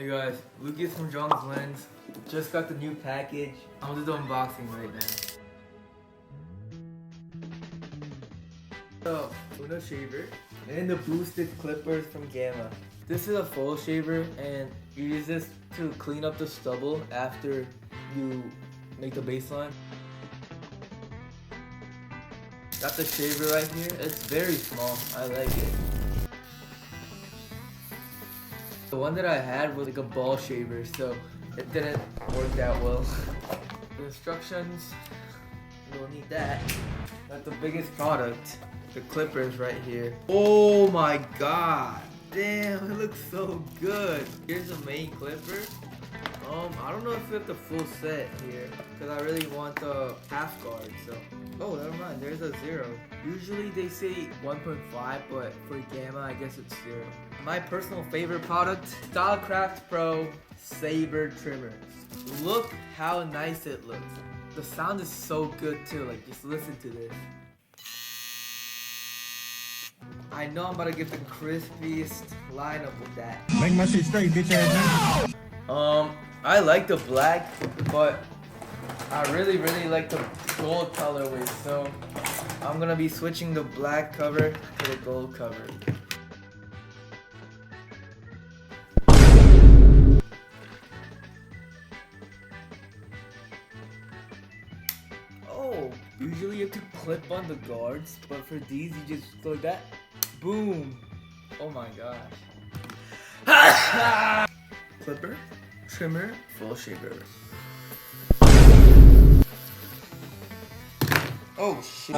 Hey guys, Lucas from John's Lens. Just got the new package. I'm gonna do the unboxing right now. So, Uno shaver and the boosted clippers from Gamma. This is a full shaver and you use this to clean up the stubble after you make the baseline. Got the shaver right here. It's very small. I like it. The one that I had was like a ball shaver, so it didn't work that well. The instructions, you don't need that. Got the biggest product, the clippers right here. Oh my god, damn, it looks so good. Here's the main clipper. I don't know if we have the full set here, because I really want the half guard, so. Oh, never mind, there's a 0. Usually they say 1.5, but for Gamma, I guess it's 0. My personal favorite product, StyleCraft Pro Saber Trimmer. Look how nice it looks. The sound is so good too, like just listen to this. I know I'm about to get the crispiest lineup with that. Make my shit straight, bitch ass. I like the black, but I really like the gold colorway, so I'm gonna be switching the black cover to the gold cover. Oh, usually you have to clip on the guards, but for these you just go like that, boom. Oh my gosh. Clipper, trimmer, full shaver. Oh shit.